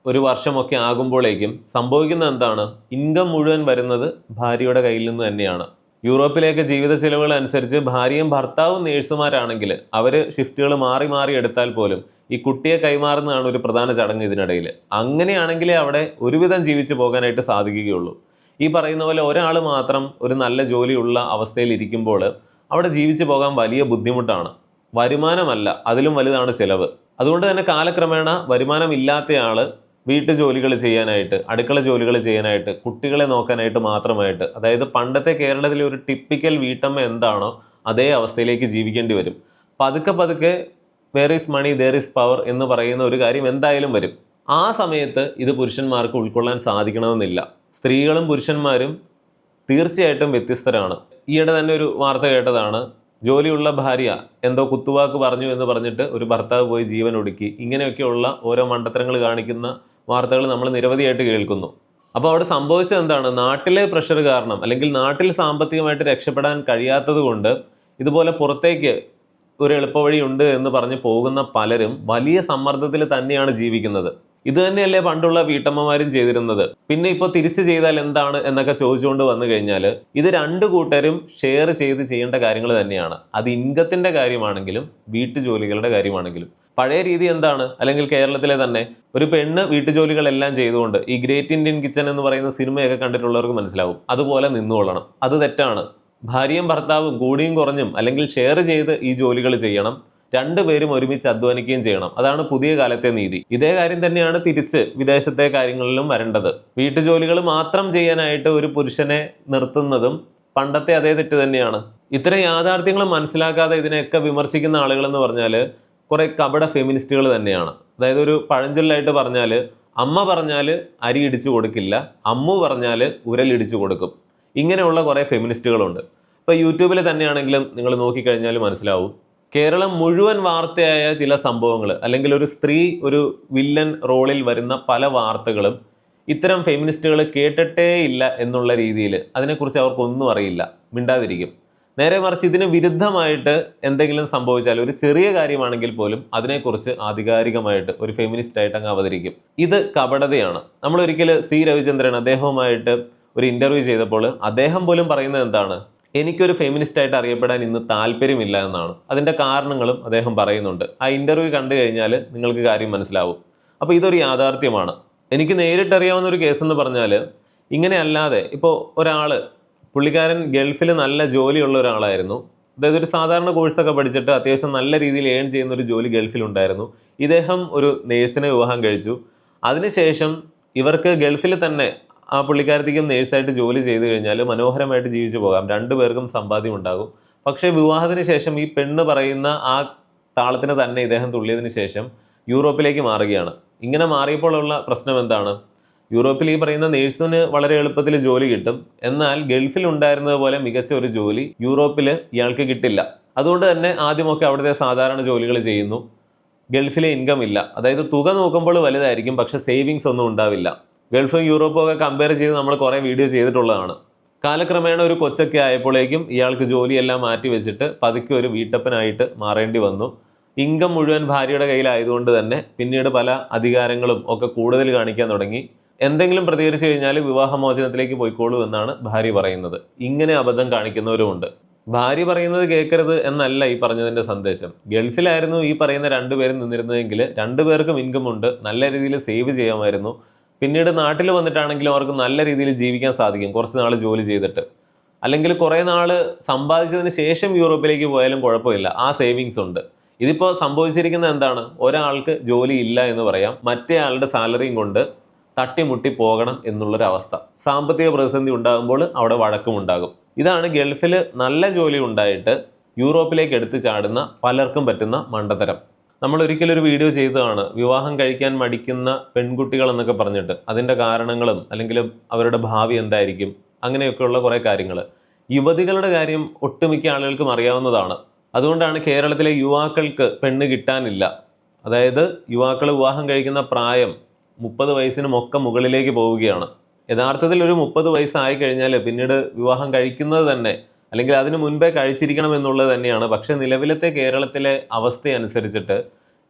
1 വർഷമൊക്കെ ആകുമ്പോഴേക്കും സംഭവിക്കുന്നത് എന്താണ്? ഇൻകം മുഴുവൻ വരുന്നത് ഭാര്യയുടെ കയ്യിൽ നിന്ന് തന്നെയാണ്. യൂറോപ്പിലേക്ക് ജീവിത ചെലവുകൾ അനുസരിച്ച് ഭാര്യയും ഭർത്താവും നേഴ്സുമാരാണെങ്കിൽ അവർ ഷിഫ്റ്റുകൾ മാറി മാറി എടുത്താൽ പോലും ഈ കുട്ടിയെ കൈമാറുന്നതാണ് ഒരു പ്രധാന ചടങ്ങ് ഇതിനിടയിൽ. അങ്ങനെയാണെങ്കിലേ അവിടെ ഒരുവിധം ജീവിച്ചു പോകാനായിട്ട് സാധിക്കുകയുള്ളൂ. ഈ പറയുന്ന പോലെ ഒരാൾ മാത്രം ഒരു നല്ല ജോലിയുള്ള അവസ്ഥയിൽ ഇരിക്കുമ്പോൾ അവിടെ ജീവിച്ചു പോകാൻ വലിയ ബുദ്ധിമുട്ടാണ്. വരുമാനമല്ല, അതിലും വലുതാണ് ചിലവ്. അതുകൊണ്ട് തന്നെ കാലക്രമേണ വരുമാനം ഇല്ലാത്തയാൾ വീട്ടു ജോലികൾ ചെയ്യാനായിട്ട്, അടുക്കള ജോലികൾ ചെയ്യാനായിട്ട്, കുട്ടികളെ നോക്കാനായിട്ട് മാത്രമായിട്ട്, അതായത് പണ്ടത്തെ കേരളത്തിലെ ഒരു ടിപ്പിക്കൽ വീട്ടമ്മ എന്താണോ അതേ അവസ്ഥയിലേക്ക് ജീവിക്കേണ്ടി വരും. പതുക്കെ പതുക്കെ where is money there is power എന്ന് പറയുന്ന ഒരു കാര്യം എന്തായാലും വരും. ആ സമയത്ത് ഇത് പുരുഷന്മാർക്ക് ഉൾക്കൊള്ളാൻ സാധിക്കണമെന്നില്ല. സ്ത്രീകളും പുരുഷന്മാരും തീർച്ചയായിട്ടും വ്യത്യസ്തരാണ്. ഈയിടെ തന്നെ ഒരു വാർത്ത കേട്ടതാണ്, ജോലിയുള്ള ഭാര്യ എന്തോ കുത്തുവാക്ക് പറഞ്ഞു എന്ന് പറഞ്ഞിട്ട് ഒരു ഭർത്താവ് പോയി ജീവൻ ഒടുക്കി. ഇങ്ങനെയൊക്കെയുള്ള ഓരോ മണ്ടത്തരങ്ങൾ കാണിക്കുന്ന വാർത്തകൾ നമ്മൾ നിരവധിയായിട്ട് കേൾക്കുന്നു. അപ്പോൾ അവിടെ സംഭവിച്ചത് എന്താണ്? നാട്ടിലെ പ്രഷർ കാരണം അല്ലെങ്കിൽ നാട്ടിൽ സാമ്പത്തികമായിട്ട് രക്ഷപ്പെടാൻ കഴിയാത്തത് കൊണ്ട് ഇതുപോലെ പുറത്തേക്ക് ഒരു എളുപ്പവഴിയുണ്ട് എന്ന് പറഞ്ഞ് പോകുന്ന പലരും വലിയ സമ്മർദ്ദത്തിൽ തന്നെയാണ് ജീവിക്കുന്നത്. ഇത് തന്നെയല്ലേ പണ്ടുള്ള വീട്ടമ്മമാരും ചെയ്തിരുന്നത്. പിന്നെ ഇപ്പോൾ തിരിച്ചു ചെയ്താൽ എന്താണ് എന്നൊക്കെ ചോദിച്ചുകൊണ്ട് വന്നു കഴിഞ്ഞാൽ ഇത് രണ്ടു കൂട്ടരും ഷെയർ ചെയ്ത് ചെയ്യേണ്ട കാര്യങ്ങൾ തന്നെയാണ്. അത് ഇൻകത്തിന്റെ കാര്യമാണെങ്കിലും വീട്ടുജോലികളുടെ കാര്യമാണെങ്കിലും. പഴയ രീതി എന്താണ്? അല്ലെങ്കിൽ കേരളത്തിലെ തന്നെ ഒരു പെണ്ണ് വീട്ടുജോലികളെല്ലാം ചെയ്തുകൊണ്ട്, ഈ ഗ്രേറ്റ് ഇന്ത്യൻ കിച്ചൺ എന്ന് പറയുന്ന സിനിമയൊക്കെ കണ്ടിട്ടുള്ളവർക്ക് മനസ്സിലാവും, അതുപോലെ നിന്നുകൊള്ളണം. അത് തെറ്റാണ്. ഭാര്യയും ഭർത്താവും കൂടിയും കുറഞ്ഞും അല്ലെങ്കിൽ ഷെയർ ചെയ്ത് ഈ ജോലികൾ ചെയ്യണം. രണ്ടുപേരും ഒരുമിച്ച് അധ്വാനിക്കുകയും ചെയ്യണം. അതാണ് പുതിയ കാലത്തെ നീതി. ഇതേ കാര്യം തന്നെയാണ് തിരിച്ച് വിദേശത്തെ കാര്യങ്ങളിലും വരേണ്ടത്. വീട്ടുജോലികൾ മാത്രം ചെയ്യാനായിട്ട് ഒരു പുരുഷനെ നിർത്തുന്നതും പണ്ടത്തെ അതേ തെറ്റ് തന്നെയാണ്. ഇത്തരം യാഥാർത്ഥ്യങ്ങൾ മനസ്സിലാക്കാതെ ഇതിനെയൊക്കെ വിമർശിക്കുന്ന ആളുകൾ എന്ന് പറഞ്ഞാൽ കുറെ കപട ഫെമിനിസ്റ്റുകൾ തന്നെയാണ്. അതായത് ഒരു പഴഞ്ചൊല്ലായിട്ട് പറഞ്ഞാൽ, അമ്മ പറഞ്ഞാൽ അരി ഇടിച്ചു കൊടുക്കില്ല, അമ്മു പറഞ്ഞാൽ ഉരലിടിച്ചു കൊടുക്കും. ഇങ്ങനെയുള്ള കുറേ ഫെമിനിസ്റ്റുകളുണ്ട്. ഇപ്പോൾ യൂട്യൂബിൽ തന്നെയാണെങ്കിലും നിങ്ങൾ നോക്കിക്കഴിഞ്ഞാൽ മനസ്സിലാവും, കേരളം മുഴുവൻ വാർത്തയായ ചില സംഭവങ്ങൾ, അല്ലെങ്കിൽ ഒരു സ്ത്രീ ഒരു വില്ലൻ റോളിൽ വരുന്ന പല വാർത്തകളും ഇത്തരം ഫെമിനിസ്റ്റുകൾ കേട്ടിട്ടേ ഇല്ല എന്നുള്ള രീതിയിൽ അതിനെക്കുറിച്ച് അവർക്കൊന്നും അറിയില്ല, മിണ്ടാതിരിക്കും. നേരെ മറിച്ച് ഇതിന് വിരുദ്ധമായിട്ട് എന്തെങ്കിലും സംഭവിച്ചാൽ, ഒരു ചെറിയ കാര്യമാണെങ്കിൽ പോലും അതിനെക്കുറിച്ച് ആധികാരികമായിട്ട് ഒരു ഫെമിനിസ്റ്റായിട്ട് അങ്ങ് അവതരിക്കും. ഇത് കപടതയാണ്. നമ്മളൊരിക്കൽ സി രവിചന്ദ്രൻ അദ്ദേഹവുമായിട്ട് ഒരു ഇൻ്റർവ്യൂ ചെയ്തപ്പോൾ അദ്ദേഹം പോലും പറയുന്നത് എന്താണ്? എനിക്കൊരു ഫെമിനിസ്റ്റായിട്ട് അറിയപ്പെടാൻ ഇന്ന് താല്പര്യമില്ല എന്നാണ്. അതിൻ്റെ കാരണങ്ങളും അദ്ദേഹം പറയുന്നുണ്ട്. ആ ഇൻ്റർവ്യൂ കണ്ടു കഴിഞ്ഞാൽ നിങ്ങൾക്ക് കാര്യം മനസ്സിലാവും. അപ്പോൾ ഇതൊരു യാഥാർത്ഥ്യമാണ്. എനിക്ക് നേരിട്ടറിയാവുന്ന ഒരു കേസെന്ന് പറഞ്ഞാൽ, ഇങ്ങനെ അല്ലാതെ ഇപ്പോൾ ഒരാൾ, പുള്ളിക്കാരൻ ഗൾഫിൽ നല്ല ജോലിയുള്ള ഒരാളായിരുന്നു. അതായത് ഒരു സാധാരണ കോഴ്സൊക്കെ പഠിച്ചിട്ട് അത്യാവശ്യം നല്ല രീതിയിൽ ഏൺ ചെയ്യുന്ന ഒരു ജോലി ഗൾഫിലുണ്ടായിരുന്നു. ഇദ്ദേഹം ഒരു നേഴ്സിനെ വിവാഹം കഴിച്ചു. അതിനുശേഷം ഇവർക്ക് ഗൾഫിൽ തന്നെ ആ പുള്ളിക്കാരത്തേക്കും നേഴ്സായിട്ട് ജോലി ചെയ്ത് കഴിഞ്ഞാൽ മനോഹരമായിട്ട് ജീവിച്ചു പോകാം, രണ്ടുപേർക്കും സമ്പാദ്യം ഉണ്ടാകും. പക്ഷേ വിവാഹത്തിന് ശേഷം ഈ പെണ്ണ് പറയുന്ന ആ താളത്തിന് തന്നെ ഇദ്ദേഹം തുള്ളിയതിന് ശേഷം യൂറോപ്പിലേക്ക് മാറുകയാണ്. ഇങ്ങനെ മാറിയപ്പോഴുള്ള പ്രശ്നം എന്താണ്? യൂറോപ്പിൽ ഈ പറയുന്ന നേഴ്സിന് വളരെ എളുപ്പത്തിൽ ജോലി കിട്ടും. എന്നാൽ ഗൾഫിൽ ഉണ്ടായിരുന്നത് പോലെ മികച്ച ഒരു ജോലി യൂറോപ്പിൽ ഇയാൾക്ക് കിട്ടില്ല. അതുകൊണ്ട് തന്നെ ആദ്യമൊക്കെ അവിടുത്തെ സാധാരണ ജോലികൾ ചെയ്യുന്നു. ഗൾഫിലെ ഇൻകം ഇല്ല. അതായത് തുക നോക്കുമ്പോൾ വലുതായിരിക്കും, പക്ഷെ സേവിങ്സ് ഒന്നും ഉണ്ടാവില്ല. ഗൾഫും യൂറോപ്പും ഒക്കെ കമ്പയർ ചെയ്ത് നമ്മൾ കുറേ വീഡിയോ ചെയ്തിട്ടുള്ളതാണ്. കാലക്രമേണ ഒരു കൊച്ചൊക്കെ ആയപ്പോഴേക്കും ഇയാൾക്ക് ജോലിയെല്ലാം മാറ്റി വെച്ചിട്ട് പതുക്കെ ഒരു വീട്ടപ്പനായിട്ട് മാറേണ്ടി വന്നു. ഇൻകം മുഴുവൻ ഭാര്യയുടെ കയ്യിലായതുകൊണ്ട് തന്നെ പിന്നീട് പല അധികാരങ്ങളും ഒക്കെ കൂടുതൽ കാണിക്കാൻ തുടങ്ങി. എന്തെങ്കിലും പ്രതികരിച്ചു കഴിഞ്ഞാൽ വിവാഹമോചനത്തിലേക്ക് പോയിക്കോളൂ എന്നാണ് ഭാര്യ പറയുന്നത്. ഇങ്ങനെ അബദ്ധം കാണിക്കുന്നവരുമുണ്ട്. ഭാര്യ പറയുന്നത് കേൾക്കരുത് എന്നല്ല ഈ പറഞ്ഞതിൻ്റെ സന്ദേശം. ഗൾഫിലായിരുന്നു ഈ പറയുന്ന രണ്ടുപേരും നിന്നിരുന്നതെങ്കിൽ രണ്ടുപേർക്കും ഇൻകം ഉണ്ട്, നല്ല രീതിയിൽ സേവ് ചെയ്യാമായിരുന്നു. പിന്നീട് നാട്ടിൽ വന്നിട്ടാണെങ്കിലും അവർക്ക് നല്ല രീതിയിൽ ജീവിക്കാൻ സാധിക്കും, കുറച്ച് നാൾ ജോലി ചെയ്തിട്ട്. അല്ലെങ്കിൽ കുറേ നാൾ സമ്പാദിച്ചതിന് ശേഷം യൂറോപ്പിലേക്ക് പോയാലും കുഴപ്പമില്ല, ആ സേവിങ്സ് ഉണ്ട്. ഇതിപ്പോൾ സംഭവിച്ചിരിക്കുന്നത് എന്താണ്? ഒരാൾക്ക് ജോലി ഇല്ല എന്ന് പറയാം, മറ്റേ ആളുടെ സാലറിയും കൊണ്ട് തട്ടിമുട്ടി പോകണം എന്നുള്ളൊരവസ്ഥ. സാമ്പത്തിക പ്രതിസന്ധി ഉണ്ടാകുമ്പോൾ അവിടെ വഴക്കും ഉണ്ടാകും. ഇതാണ് ഗൾഫിൽ നല്ല ജോലി ഉണ്ടായിട്ട് യൂറോപ്പിലേക്ക് എടുത്തു ചാടുന്ന പലർക്കും പറ്റുന്ന മണ്ടത്തരം. നമ്മൾ ഒരിക്കലൊരു വീഡിയോ ചെയ്തതാണ്, വിവാഹം കഴിക്കാൻ മടിക്കുന്ന പെൺകുട്ടികൾ എന്നൊക്കെ പറഞ്ഞിട്ട്. അതിൻ്റെ കാരണങ്ങളും അല്ലെങ്കിൽ അവരുടെ ഭാവി എന്തായിരിക്കും, അങ്ങനെയൊക്കെയുള്ള കുറേ കാര്യങ്ങൾ. യുവതികളുടെ കാര്യം ഒട്ടുമിക്ക ആളുകൾക്കും അറിയാവുന്നതാണ്. അതുകൊണ്ടാണ് കേരളത്തിലെ യുവാക്കൾക്ക് പെണ്ണ് കിട്ടാനില്ല. അതായത് യുവാക്കൾ വിവാഹം കഴിക്കുന്ന പ്രായം 30 വയസ്സിനുമൊക്കെ മുകളിലേക്ക് പോവുകയാണ്. യഥാർത്ഥത്തിൽ ഒരു 30 വയസ്സായി കഴിഞ്ഞാൽ പിന്നീട് വിവാഹം കഴിക്കുന്നത് തന്നെ, അല്ലെങ്കിൽ അതിനു മുൻപേ കഴിച്ചിരിക്കണം എന്നുള്ളത് തന്നെയാണ്. പക്ഷേ നിലവിലത്തെ കേരളത്തിലെ അവസ്ഥയനുസരിച്ചിട്ട്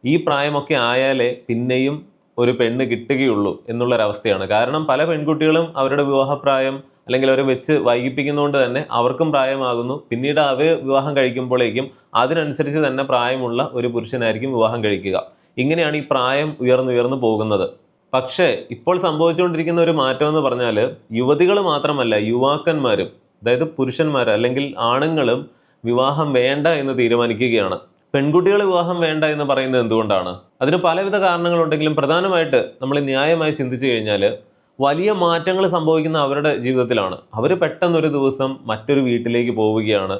ഈ പ്രായമൊക്കെ ആയാലേ പിന്നെയും ഒരു പെണ്ണ് കിട്ടുകയുള്ളൂ എന്നുള്ളൊരവസ്ഥയാണ്. കാരണം പല പെൺകുട്ടികളും അവരുടെ വിവാഹപ്രായം അല്ലെങ്കിൽ അവരെ വെച്ച് വൈകിപ്പിക്കുന്നതുകൊണ്ട് തന്നെ അവർക്കും പ്രായമാകുന്നു. പിന്നീട് അവർ വിവാഹം കഴിക്കുമ്പോഴേക്കും അതിനനുസരിച്ച് തന്നെ പ്രായമുള്ള ഒരു പുരുഷനായിരിക്കും വിവാഹം കഴിക്കുക. ഇങ്ങനെയാണ് ഈ പ്രായം ഉയർന്നുയർന്നു പോകുന്നത്. പക്ഷേ ഇപ്പോൾ സംഭവിച്ചുകൊണ്ടിരിക്കുന്ന ഒരു മാറ്റം എന്ന് പറഞ്ഞാൽ യുവതികൾ മാത്രമല്ല, യുവാക്കന്മാരും, അതായത് പുരുഷന്മാർ അല്ലെങ്കിൽ ആണുങ്ങളും വിവാഹം വേണ്ട എന്ന് തീരുമാനിക്കുകയാണ്. പെൺകുട്ടികൾ വിവാഹം വേണ്ട എന്ന് പറയുന്നത് എന്തുകൊണ്ടാണ്? അതിന് പലവിധ കാരണങ്ങളുണ്ടെങ്കിലും പ്രധാനമായിട്ട് നമ്മൾ ന്യായമായി ചിന്തിച്ചു കഴിഞ്ഞാൽ വലിയ മാറ്റങ്ങൾ സംഭവിക്കുന്ന അവരുടെ ജീവിതത്തിലാണ്. അവർ പെട്ടെന്നൊരു ദിവസം മറ്റൊരു വീട്ടിലേക്ക് പോവുകയാണ്.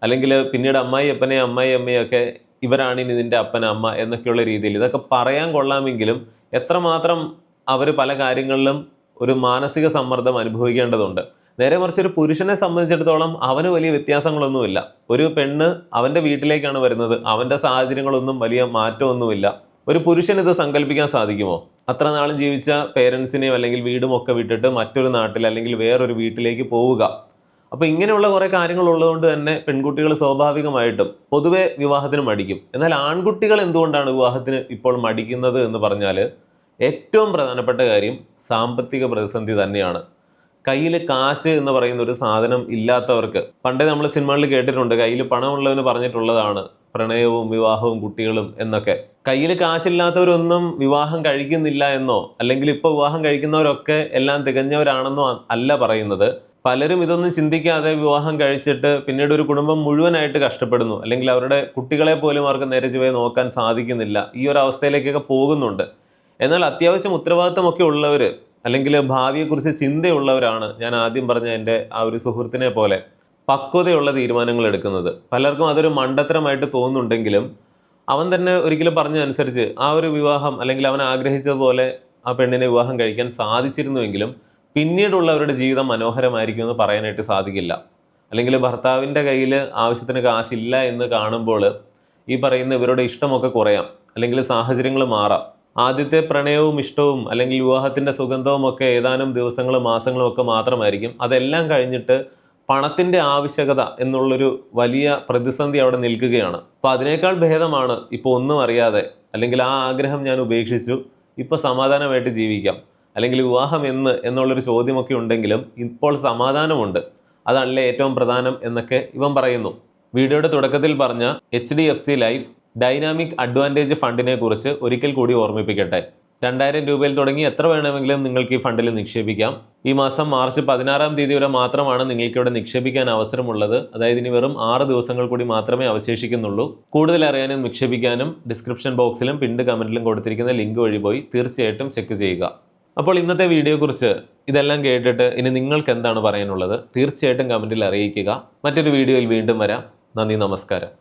അല്ലെങ്കിൽ പിന്നീട് അമ്മായി അമ്മയൊക്കെ ഇവരാണ് ഇനി നിൻ്റെ അപ്പൻ അമ്മ എന്നൊക്കെയുള്ള രീതിയിൽ ഇതൊക്കെ പറയാൻ കൊള്ളാമെങ്കിലും എത്രമാത്രം അവർ പല കാര്യങ്ങളിലും ഒരു മാനസിക സമ്മർദ്ദം അനുഭവിക്കേണ്ടതുണ്ട്. നേരെ മറിച്ച് ഒരു പുരുഷനെ സംബന്ധിച്ചിടത്തോളം അവന് വലിയ വ്യത്യാസങ്ങളൊന്നുമില്ല. ഒരു പെണ്ണ് അവൻ്റെ വീട്ടിലേക്കാണ് വരുന്നത്, അവൻ്റെ സാഹചര്യങ്ങളൊന്നും വലിയ മാറ്റമൊന്നുമില്ല. ഒരു പുരുഷൻ ഇത് സങ്കല്പിക്കാൻ സാധിക്കുമോ? അത്ര നാളും ജീവിച്ച പേരൻസിനെയും അല്ലെങ്കിൽ വീടും ഒക്കെ വിട്ടിട്ട് മറ്റൊരു നാട്ടിൽ അല്ലെങ്കിൽ വേറൊരു വീട്ടിലേക്ക് പോവുക. അപ്പോൾ ഇങ്ങനെയുള്ള കുറേ കാര്യങ്ങളുള്ളതുകൊണ്ട് തന്നെ പെൺകുട്ടികൾ സ്വാഭാവികമായിട്ടും പൊതുവെ വിവാഹത്തിന് മടിക്കും. എന്നാൽ ആൺകുട്ടികൾ എന്തുകൊണ്ടാണ് വിവാഹത്തിന് ഇപ്പോൾ മടിക്കുന്നത് എന്ന് പറഞ്ഞാൽ ഏറ്റവും പ്രധാനപ്പെട്ട കാര്യം സാമ്പത്തിക പ്രതിസന്ധി തന്നെയാണ്. കയ്യിൽ കാശ് എന്ന് പറയുന്ന ഒരു സാധനം ഇല്ലാത്തവർക്ക്, പണ്ടേ നമ്മൾ സിനിമകളിൽ കേട്ടിട്ടുണ്ട്, കയ്യിൽ പണമുള്ളവന് പറഞ്ഞിട്ടുള്ളതാണ് പ്രണയവും വിവാഹവും കുട്ടികളും എന്നൊക്കെ. കയ്യിൽ കാശില്ലാത്തവരൊന്നും വിവാഹം കഴിക്കുന്നില്ല എന്നോ അല്ലെങ്കിൽ ഇപ്പോൾ വിവാഹം കഴിക്കുന്നവരൊക്കെ എല്ലാം തികഞ്ഞവരാണെന്നോ അല്ല പറയുന്നത്. പലരും ഇതൊന്നും ചിന്തിക്കാതെ വിവാഹം കഴിച്ചിട്ട് പിന്നീട് ഒരു കുടുംബം മുഴുവനായിട്ട് കഷ്ടപ്പെടുന്നു, അല്ലെങ്കിൽ അവരുടെ കുട്ടികളെ പോലും അവർക്ക് നേരെ ചൊവ്വേ നോക്കാൻ സാധിക്കുന്നില്ല. ഈ ഒരു അവസ്ഥയിലേക്കൊക്കെ പോകുന്നുണ്ട്. എന്നാൽ അത്യാവശ്യം ഉത്തരവാദിത്തമൊക്കെ ഉള്ളവർ അല്ലെങ്കിൽ ഭാവിയെക്കുറിച്ച് ചിന്തയുള്ളവരാണ് ഞാൻ ആദ്യം പറഞ്ഞ എൻ്റെ ആ ഒരു സുഹൃത്തിനെ പോലെ പക്വതയുള്ള തീരുമാനങ്ങൾ എടുക്കുന്നത്. പലർക്കും അതൊരു മണ്ടത്തരമായിട്ട് തോന്നുന്നുണ്ടെങ്കിലും അവൻ തന്നെ ഒരിക്കലും പറഞ്ഞതനുസരിച്ച് ആ ഒരു വിവാഹം അല്ലെങ്കിൽ അവൻ ആഗ്രഹിച്ചതുപോലെ ആ പെണ്ണിനെ വിവാഹം കഴിക്കാൻ സാധിച്ചിരുന്നുവെങ്കിലും പിന്നീടുള്ളവരുടെ ജീവിതം മനോഹരമായിരിക്കും എന്ന് പറയാനായിട്ട് സാധിക്കില്ല. അല്ലെങ്കിൽ ഭർത്താവിൻ്റെ കയ്യിൽ ആവശ്യത്തിന് കാശില്ല എന്ന് കാണുമ്പോൾ ഈ പറയുന്ന ഇവരുടെ ഇഷ്ടമൊക്കെ കുറയാം, അല്ലെങ്കിൽ സാഹചര്യങ്ങൾ മാറാം. ആദ്യത്തെ പ്രണയവും ഇഷ്ടവും അല്ലെങ്കിൽ വിവാഹത്തിൻ്റെ സുഗന്ധവും ഒക്കെ ഏതാനും ദിവസങ്ങളും മാസങ്ങളും ഒക്കെ മാത്രമായിരിക്കും. അതെല്ലാം കഴിഞ്ഞിട്ട് പണത്തിൻ്റെ ആവശ്യകത എന്നുള്ളൊരു വലിയ പ്രതിസന്ധി അവിടെ നിൽക്കുകയാണ്. അപ്പോൾ അതിനേക്കാൾ ഭേദമാണ് ഇപ്പോൾ ഒന്നും അറിയാതെ, അല്ലെങ്കിൽ ആ ആഗ്രഹം ഞാൻ ഉപേക്ഷിച്ചു, ഇപ്പോൾ സമാധാനമായിട്ട് ജീവിക്കാം, അല്ലെങ്കിൽ വിവാഹം എന്നുള്ളൊരു ചോദ്യമൊക്കെ ഉണ്ടെങ്കിലും ഇപ്പോൾ സമാധാനമുണ്ട്, അതല്ലേ ഏറ്റവും പ്രധാനം എന്നൊക്കെ ഇവൻ പറയുന്നു. വീഡിയോയുടെ തുടക്കത്തിൽ പറഞ്ഞ HDFC ലൈഫ് ഡൈനാമിക് അഡ്വാൻറ്റേജ് ഫണ്ടിനെ കുറിച്ച് ഒരിക്കൽ കൂടി ഓർമ്മിപ്പിക്കട്ടെ. 2000 രൂപയിൽ തുടങ്ങി എത്ര വേണമെങ്കിലും നിങ്ങൾക്ക് ഈ ഫണ്ടിൽ നിക്ഷേപിക്കാം. ഈ മാസം മാർച്ച് 16-ാം തീയതി വരെ മാത്രമാണ് നിങ്ങൾക്കിവിടെ നിക്ഷേപിക്കാൻ അവസരമുള്ളത്. അതായത് ഇനി വെറും 6 ദിവസങ്ങൾ കൂടി മാത്രമേ അവശേഷിക്കുന്നുള്ളൂ. കൂടുതൽ അറിയാനും നിക്ഷേപിക്കാനും ഡിസ്ക്രിപ്ഷൻ ബോക്സിലും പിന്നീട് കമൻറ്റിലും കൊടുത്തിരിക്കുന്ന ലിങ്ക് വഴി പോയി തീർച്ചയായിട്ടും ചെക്ക് ചെയ്യുക. അപ്പോൾ ഇന്നത്തെ വീഡിയോയെക്കുറിച്ച് ഇതെല്ലാം കേട്ടിട്ട് ഇനി നിങ്ങൾക്ക് എന്താണ് പറയാനുള്ളത് തീർച്ചയായിട്ടും കമൻറ്റിൽ അറിയിക്കുക. മറ്റൊരു വീഡിയോയിൽ വീണ്ടും വരാം. നന്ദി, നമസ്കാരം.